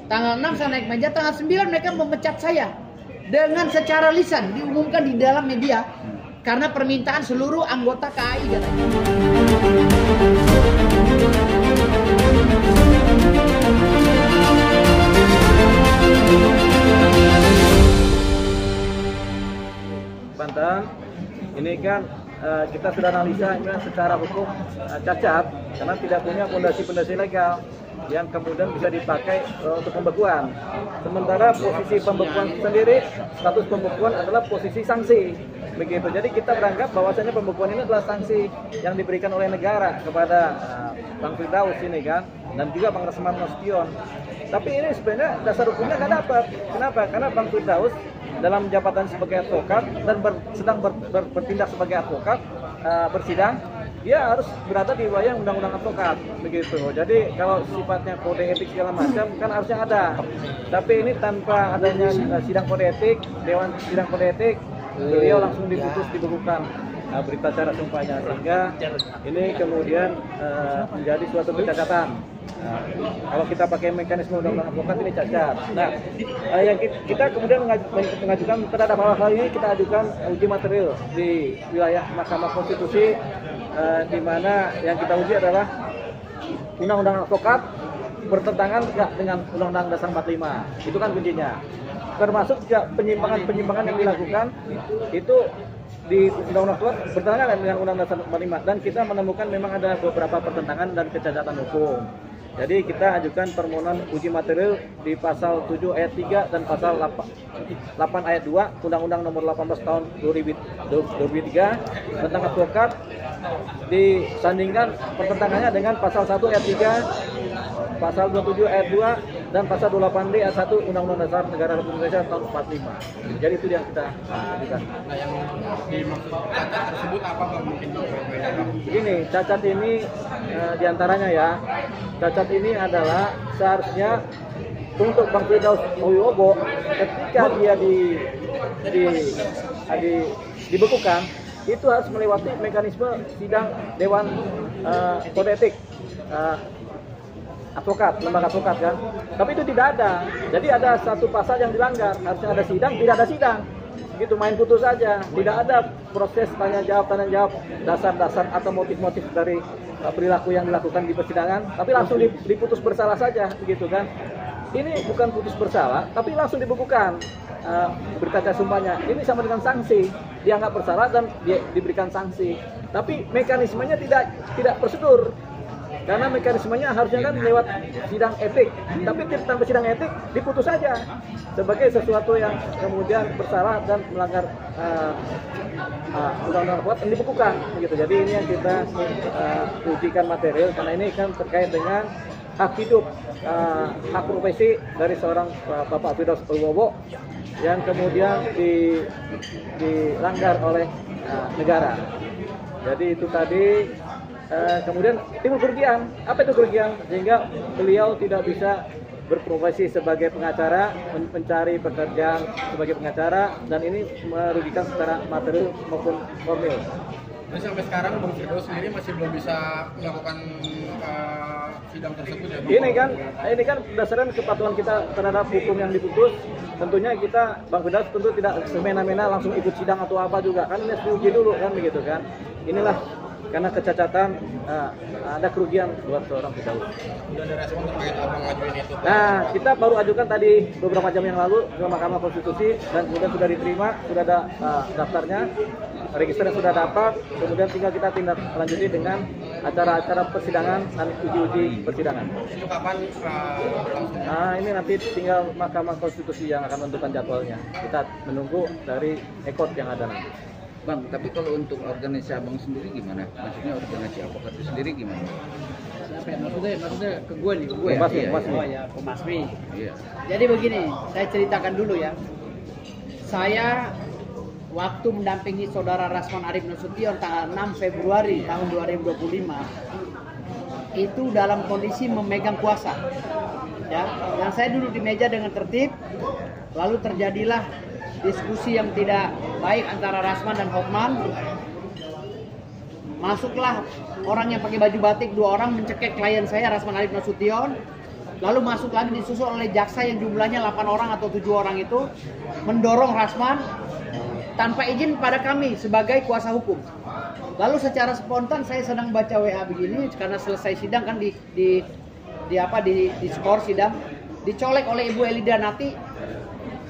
Tanggal 6 saya naik meja, tanggal 9 mereka memecat saya dengan secara lisan diumumkan di dalam media karena permintaan seluruh anggota KAI. Banten, ini kan kita sudah analisa secara hukum cacat karena tidak punya fondasi legal yang kemudian bisa dipakai untuk pembekuan. Sementara posisi pembekuan sendiri, status pembekuan adalah posisi sanksi. Begitu. Jadi kita beranggap bahwasanya pembekuan ini adalah sanksi yang diberikan oleh negara kepada Bang Firdaus ini kan, dan juga Bang Rasman Nasution. Tapi ini sebenarnya dasar hukumnya nggak dapat. Kenapa? Karena Bang Firdaus dalam jabatan sebagai advokat dan sedang bertindak sebagai advokat bersidang, dia harus berada di wilayah undang-undang advokat begitu. Jadi kalau sifatnya kode etik segala macam kan harusnya ada. Tapi ini tanpa adanya sidang kode etik, dewan sidang kode etik, beliau langsung diputus, dibekukan berita acara sumpahnya, sehingga ini kemudian menjadi suatu kecacatan. Kalau kita pakai mekanisme undang-undang advokat ini cacat. Nah, yang kita kemudian mengajukan terhadap hal-hal ini, kita ajukan uji material di wilayah Mahkamah Konstitusi, di mana yang kita uji adalah undang-undang advokat bertentangan tidak dengan Undang-Undang Dasar 45. Itu kan kuncinya. Termasuk juga penyimpangan yang dilakukan itu di Undang-Undang advokat bertentangan dengan Undang-Undang Dasar 45, dan kita menemukan memang ada beberapa pertentangan dan kecacatan hukum. Jadi kita ajukan permohonan uji material di pasal 7 ayat 3 dan pasal 8 ayat 2 Undang-Undang Nomor 18 Tahun 2003 tentang advokat, disandingkan pertentangannya dengan pasal 1 ayat 3, pasal 27 ayat 2 dan pasal 28D ayat 1 Undang-Undang Dasar Negara Republik Indonesia tahun 45. Jadi itu yang kita ajukan. Nah, yang dimaksud cacat tersebut apa Bang? Mungkin begini, cacat ini diantaranya ya, cacat ini adalah seharusnya untuk Bang Firdaus Wibowo ketika dia dibekukan itu harus melewati mekanisme sidang Dewan Kode Etik advokat, lembaga advokat kan. Tapi itu tidak ada. Jadi ada satu pasal yang dilanggar, harusnya ada sidang, tidak ada sidang. Gitu, main putus saja. Tidak ada proses tanya jawab, dasar-dasar atau motif-motif dari perilaku yang dilakukan di persidangan, tapi langsung diputus bersalah saja, begitu kan. Ini bukan putus bersalah, tapi langsung dibekukan berita acara sumpahnya. Ini sama dengan sanksi, dianggap bersalah dan diberikan sanksi. Tapi mekanismenya tidak prosedur. Karena mekanismenya harusnya kan lewat sidang etik, tapi tanpa sidang etik diputus saja sebagai sesuatu yang kemudian bersalah dan melanggar undang-undang advokat yang dibekukan, begitu. Jadi ini yang kita ujikan material karena ini kan terkait dengan hak hidup, hak profesi dari seorang Bapak Firdaus Wibowo yang kemudian dilanggar oleh negara. Jadi itu tadi. Kemudian timbul kerugian. Apa itu kerugian? Sehingga beliau tidak bisa berprofesi sebagai pengacara, mencari pekerjaan sebagai pengacara, dan ini merugikan secara material maupun formil. Jadi sampai sekarang Bang Firdaus sendiri masih belum bisa melakukan sidang tersebut ya Bang? Ini kan berdasarkan kepatuhan kita terhadap hukum yang diputus. Tentunya kita, Bang Firdaus tentu tidak semena-mena langsung ikut sidang atau apa juga, kan ini harus diuji dulu kan, begitu kan. Inilah karena kecacatan ada kerugian buat seorang Firdaus. Sudah ada respon terkait Abang ngajuin itu? Nah, kita baru ajukan tadi beberapa jam yang lalu ke Mahkamah Konstitusi dan kemudian sudah diterima, sudah ada daftarnya, registernya sudah dapat, kemudian tinggal kita tindak lanjuti dengan acara-acara persidangan dan uji-uji persidangan. Itu kapan langsung? Nah, ini nanti tinggal Mahkamah Konstitusi yang akan menentukan jadwalnya. Kita menunggu dari ekot yang ada nanti. Bang, tapi kalau untuk organisasi Abang sendiri gimana? Maksudnya organisasi advokat itu sendiri gimana? Siapa ya? Maksudnya ke gue nih, ke gue ya? Pemasmi. Oh ya, Pemasmi. Iya. Jadi begini, saya ceritakan dulu ya. Saya waktu mendampingi saudara Rasman Arif Nasution tanggal 6 Februari tahun 2025 itu dalam kondisi memegang kuasa. Ya, yang saya duduk di meja dengan tertib, lalu terjadilah diskusi yang tidak baik antara Rasman dan Hotman. Masuklah orang yang pakai baju batik, 2 orang mencekik klien saya Rasman Arif Nasution. lalu masuk lagi disusul oleh jaksa yang jumlahnya 8 orang atau 7 orang itu mendorong Rasman tanpa izin pada kami sebagai kuasa hukum. Lalu secara spontan saya sedang baca WA begini karena selesai sidang kan di skor sidang, dicolek oleh Ibu Elida Nati,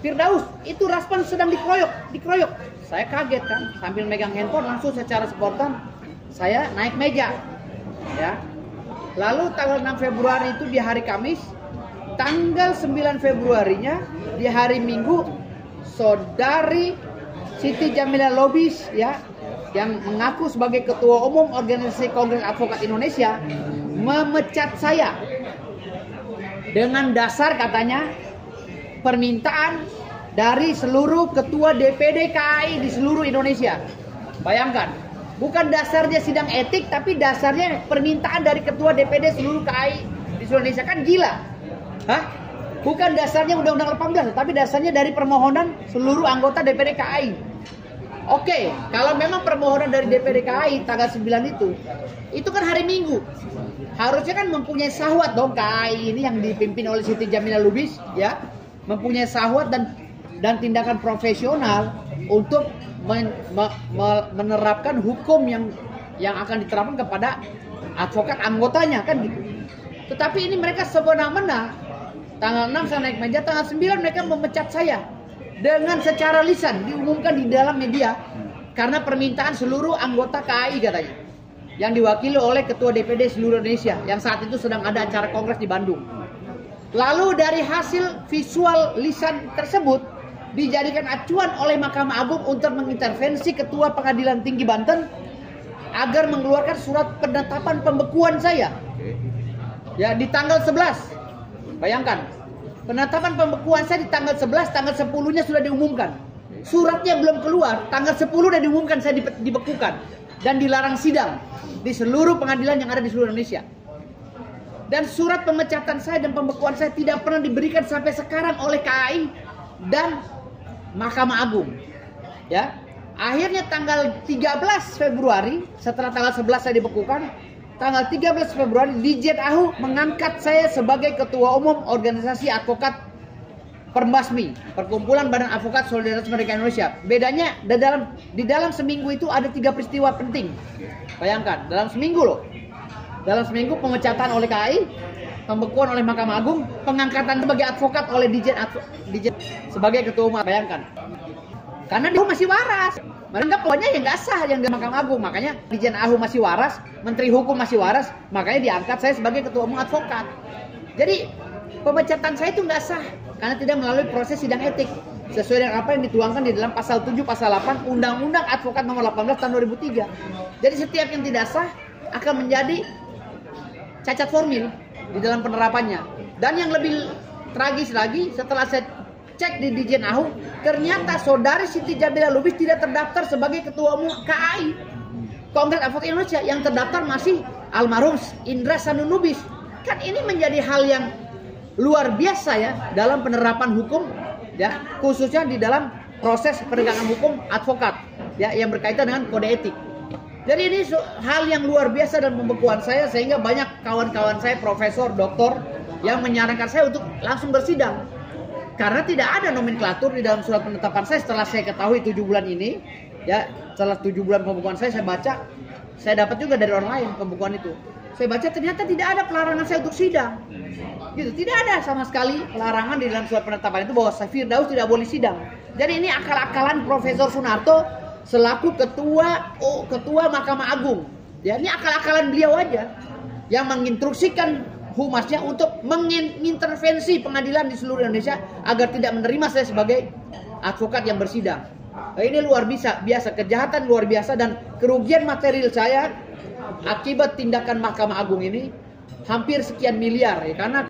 Firdaus, itu Rasman sedang dikeroyok. Saya kaget kan, sambil megang handphone langsung secara spontan saya naik meja. Ya. Lalu tanggal 6 Februari itu di hari Kamis, tanggal 9 Februarinya di hari Minggu, Saudari Siti Jamilah Lubis ya, yang mengaku sebagai Ketua Umum Organisasi Kongres Advokat Indonesia, memecat saya dengan dasar katanya permintaan dari seluruh ketua DPD KAI di seluruh Indonesia. Bayangkan, bukan dasarnya sidang etik, tapi dasarnya permintaan dari ketua DPD seluruh KAI di seluruh Indonesia. Kan gila. Hah? Bukan dasarnya Undang-Undang 18, tapi dasarnya dari permohonan seluruh anggota DPD KAI. Oke, kalau memang permohonan dari DPD KAI tanggal 9 itu kan hari Minggu. Harusnya kan mempunyai sahwat dong KAI ini yang dipimpin oleh Siti Jamilah Lubis ya, mempunyai sahwat dan tindakan profesional untuk menerapkan hukum yang akan diterapkan kepada advokat anggotanya kan gitu. Tetapi ini mereka semena-mena tanggal 6 saya naik meja, tanggal 9 mereka memecat saya dengan secara lisan diumumkan di dalam media karena permintaan seluruh anggota KAI katanya, yang diwakili oleh Ketua DPD seluruh Indonesia yang saat itu sedang ada acara kongres di Bandung. Lalu dari hasil visual lisan tersebut dijadikan acuan oleh Mahkamah Agung untuk mengintervensi Ketua Pengadilan Tinggi Banten agar mengeluarkan surat penetapan pembekuan saya. Ya, di tanggal 11. Bayangkan, penetapan pembekuan saya di tanggal 11, tanggal 10-nya sudah diumumkan. Suratnya belum keluar, tanggal 10 sudah diumumkan saya dibekukan dan dilarang sidang di seluruh pengadilan yang ada di seluruh Indonesia. Dan surat pemecatan saya dan pembekuan saya tidak pernah diberikan sampai sekarang oleh KAI dan Mahkamah Agung. Ya. Akhirnya tanggal 13 Februari, setelah tanggal 11 saya dibekukan, tanggal 13 Februari Dirjen AHU mengangkat saya sebagai Ketua Umum Organisasi Advokat Permbasmi, Perkumpulan Badan Advokat Solidaritas Mereka Indonesia. Bedanya di dalam seminggu itu ada 3 peristiwa penting. Bayangkan, dalam seminggu loh. Dalam seminggu pemecatan oleh KAI, pembekuan oleh Mahkamah Agung, pengangkatan sebagai advokat oleh Dirjen sebagai Ketua Umum. Bayangkan. Karena dia masih waras. Mereka pokoknya yang nggak sah yang di Mahkamah Agung. Makanya Dirjen AHU masih waras, Menteri Hukum masih waras, makanya diangkat saya sebagai Ketua Umum Advokat. Jadi pemecatan saya itu nggak sah karena tidak melalui proses sidang etik sesuai dengan apa yang dituangkan di dalam pasal 7, pasal 8 Undang-Undang Advokat Nomor 18 Tahun 2003. Jadi setiap yang tidak sah akan menjadi cacat formil di dalam penerapannya. Dan yang lebih tragis lagi, setelah saya cek di Dirjen AHU, ternyata Saudari Siti Jamilah Lubis tidak terdaftar sebagai Ketua Umum KAI Kongres Advokat Indonesia. Yang terdaftar masih almarhum Indra Sanun Lubis. Kan ini menjadi hal yang luar biasa ya dalam penerapan hukum ya, khususnya di dalam proses penegakan hukum advokat ya yang berkaitan dengan kode etik. Jadi ini hal yang luar biasa dalam pembekuan saya, sehingga banyak kawan-kawan saya profesor, doktor yang menyarankan saya untuk langsung bersidang. Karena tidak ada nomenklatur di dalam surat penetapan saya. Setelah saya ketahui 7 bulan ini, ya setelah 7 bulan pembekuan saya baca, saya dapat juga dari online pembekuan itu. Saya baca ternyata tidak ada pelarangan saya untuk sidang. Gitu, tidak ada sama sekali pelarangan di dalam surat penetapan itu bahwa Firdaus tidak boleh sidang. Jadi ini akal-akalan Profesor Sunarto selaku ketua Mahkamah Agung. Ya, ini akal-akalan beliau aja yang menginstruksikan humasnya untuk mengintervensi pengadilan di seluruh Indonesia agar tidak menerima saya sebagai advokat yang bersidang. Nah, ini luar biasa, kejahatan luar biasa, dan kerugian material saya akibat tindakan Mahkamah Agung ini hampir sekian miliar ya, karena